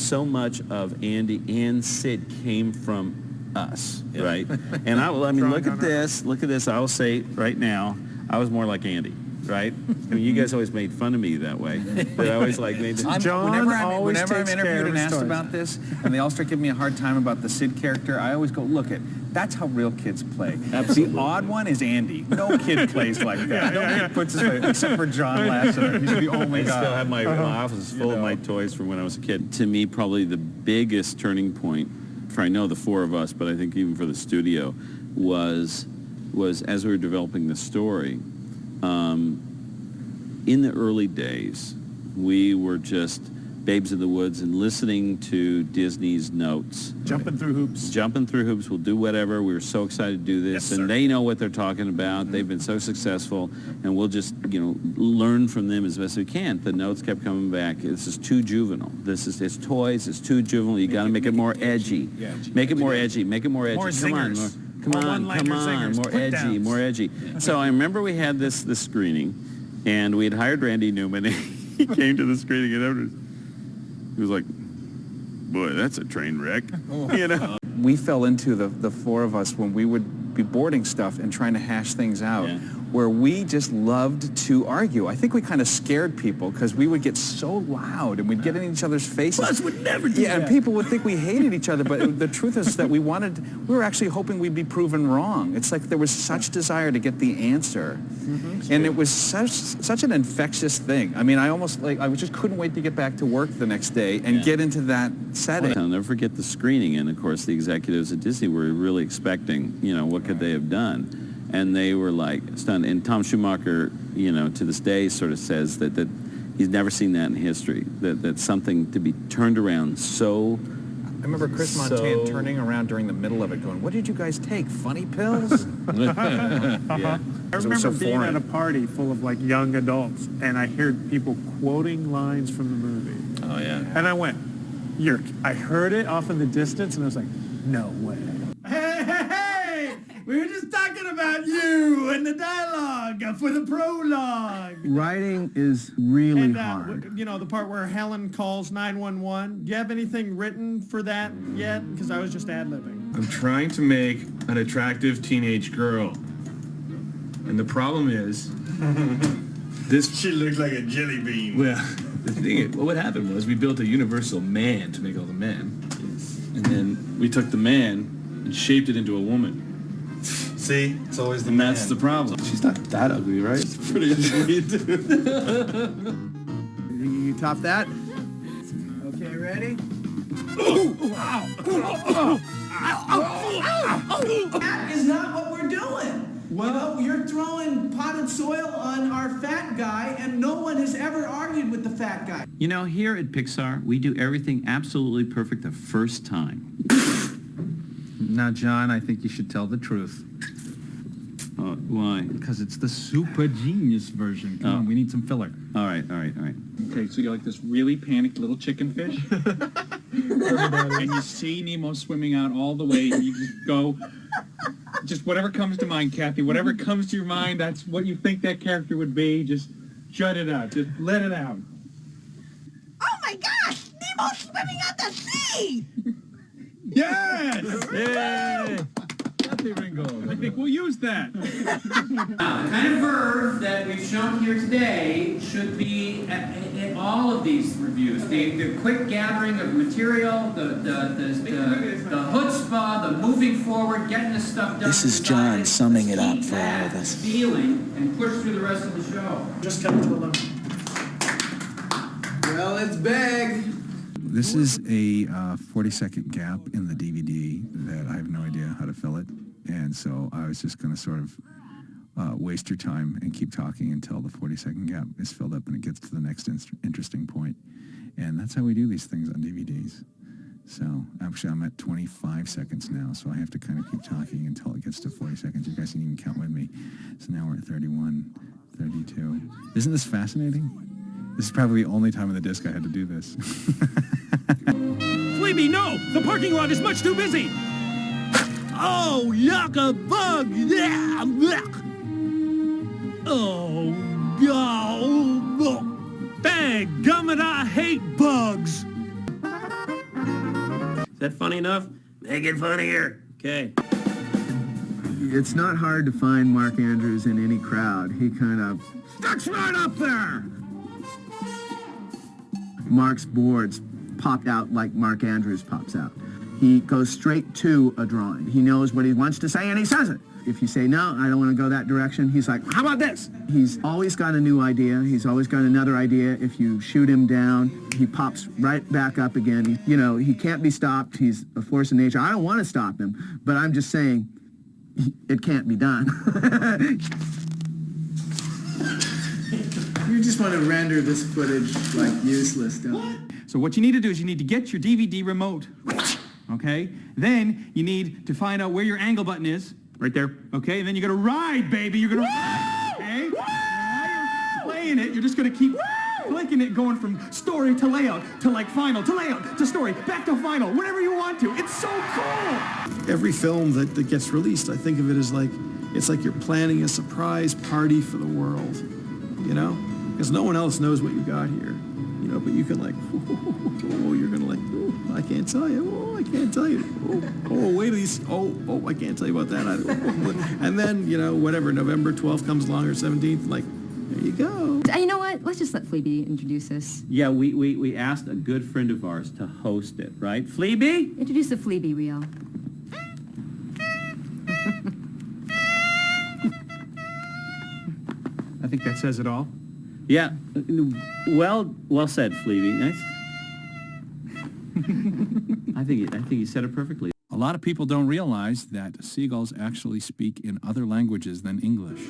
so much of Andy and Sid came from us, right? And I mean, look at this. Look at this. I will say right now, I was more like Andy. Right? I mean, you guys always made fun of me that way. But I always like made this. Whenever I'm interviewed and asked about this, and they all start giving me a hard time about the Sid character, I always go, look, that's how real kids play. Absolutely. The odd one is Andy. No kid plays like that. No kid puts his face, except for John Lasseter. He's the only guy. I still have my office full of my toys from when I was a kid. To me, probably the biggest turning point for, I know, the four of us, but I think even for the studio, was as we were developing the story. In the early days, we were just babes in the woods and listening to Disney's notes. Jumping through hoops. Jumping through hoops. We'll do whatever. We were so excited to do this. Yes, and they know what they're talking about. Mm-hmm. They've been so successful. And we'll just, learn from them as best we can. The notes kept coming back. This is too juvenile. It's toys. It's too juvenile. You got to make it more edgy. Yeah. Make it more edgy. Make it more edgy. More zingers. Come on. More edgy. So I remember we had this screening. And we had hired Randy Newman, and he came to the screening, and he was like, boy, that's a train wreck, We fell into the four of us when we would be boarding stuff and trying to hash things out, where we just loved to argue. I think we kind of scared people because we would get so loud and we'd get in each other's faces. Us would never do that. And people would think we hated each other, but the truth is that we were actually hoping we'd be proven wrong. It's like there was such desire to get the answer. Mm-hmm. And it was such an infectious thing. I mean, I just couldn't wait to get back to work the next day and get into that setting. I'll never forget the screening, and of course the executives at Disney were really expecting, what could they have done? And they were like stunned. And Tom Schumacher, to this day sort of says that he's never seen that in history, that's something to be turned around so... I remember Chris Montan turning around during the middle of it going, what did you guys take, funny pills? I remember being at a party full of young adults, and I heard people quoting lines from the movie. Oh, yeah. And I went, I heard it off in the distance, and I was like, no way. Hey! We were just talking about you and the dialogue for the prologue. Writing is really hard. The part where Helen calls 911. Do you have anything written for that yet? Because I was just ad-libbing. I'm trying to make an attractive teenage girl. And the problem is, She looks like a jelly bean. Well, the thing is, what happened was we built a universal man to make all the men. And then we took the man and shaped it into a woman. See? It's always the man. man. That's the problem. She's not that ugly, right? It's pretty ugly. You top that? Okay, ready? That is not what we're doing. Well, you're throwing potted soil on our fat guy, and no one has ever argued with the fat guy. Here at Pixar, we do everything absolutely perfect the first time. Now, John, I think you should tell the truth. Why? Because it's the super genius version. Come on, we need some filler. All right. Okay, so you're like this really panicked little chicken fish. And you see Nemo swimming out all the way, and you just go, just whatever comes to mind, Kathy, whatever comes to your mind, that's what you think that character would be. Just shut it out. Just let it out. Oh my gosh! Nemo's swimming out the sea! Yes! Yay! I think we'll use that. The kind of verve that we've shown here today should be in all of these reviews. The quick gathering of material, the chutzpah, the moving forward, getting this stuff done. This is John summing it up for all of us. Feeling and push through the rest of the show. Just cut it to 11. Well, it's big. This is a 40-second gap in the DVD that I have no idea how to fill it. And so I was just going to sort of waste your time and keep talking until the 40-second gap is filled up and it gets to the next interesting point. And that's how we do these things on DVDs. So actually I'm at 25 seconds now, so I have to kind of keep talking until it gets to 40 seconds. You guys can even count with me. So now we're at 31, 32. Isn't this fascinating? This is probably the only time on the disc I had to do this. Fleeby, no! The parking lot is much too busy! Oh, yuck, a bug! Yeah! Yuck. Oh, God! Dang, gummit, I hate bugs! Is that funny enough? Make it funnier. Okay. It's not hard to find Mark Andrews in any crowd. He kind of sticks right up there. Mark's boards popped out like Mark Andrews pops out. He goes straight to a drawing. He knows what he wants to say and he says it. If you say, no, I don't want to go that direction, he's like, how about this? He's always got a new idea. He's always got another idea. If you shoot him down, he pops right back up again. He can't be stopped. He's a force of nature. I don't want to stop him, but I'm just saying it can't be done. You just want to render this footage like useless, don't you? So what you need to do is you need to get your DVD remote, okay? Then you need to find out where your angle button is. Right there. Okay, and then you're gonna ride, baby. You're gonna ride, okay? And while you're playing it, you're just gonna keep clicking it, going from story to layout, to like final, to layout, to story, back to final, whatever you want to. It's so cool! Every film that gets released, I think of it as like, it's like you're planning a surprise party for the world, you know? Because no one else knows what you got here, you know, but you can like, you're gonna like, I can't tell you, I can't tell you, wait till you, I can't tell you about that either. And then, you know, whatever, November 12th comes along or 17th, like, there you go. You know what? Let's just let Fleabee introduce us. Yeah, we asked a good friend of ours to host it, right? Fleabee? Introduce the Fleabee reel. I think that says it all. Yeah, well said, Fleabee. Nice. I think you said it perfectly. A lot of people don't realize that seagulls actually speak in other languages than English.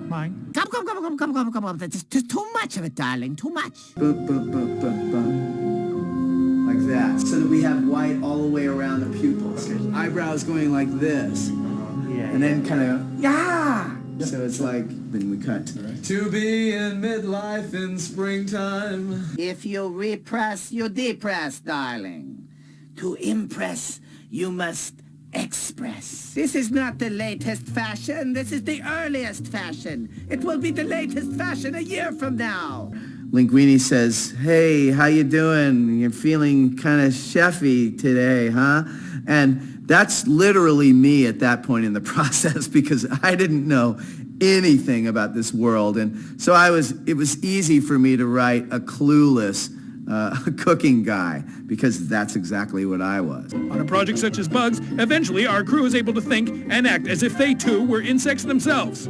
Mine. Come. There's too much of it, darling. Too much. Boop, boop, boop, boop, boop. Like that. So that we have white all the way around the pupils. Eyebrows going like this. Yeah. And then kind of, yeah! So it's like, then we cut. To be in midlife in springtime. If you repress, you depress, darling. To impress, you must express. This is not the latest fashion. This is the earliest fashion. It will be the latest fashion a year from now. Linguini says, hey, how you doing? You're feeling kind of chefy today, huh? And that's literally me at that point in the process because I didn't know anything about this world. And so it was easy for me to write a clueless cooking guy because that's exactly what I was. On a project such as Bugs, eventually our crew is able to think and act as if they too were insects themselves.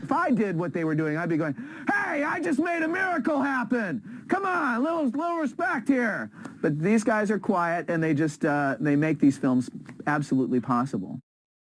If I did what they were doing, I'd be going, hey, I just made a miracle happen. Come on, little respect here. But these guys are quiet and they just, they make these films absolutely possible.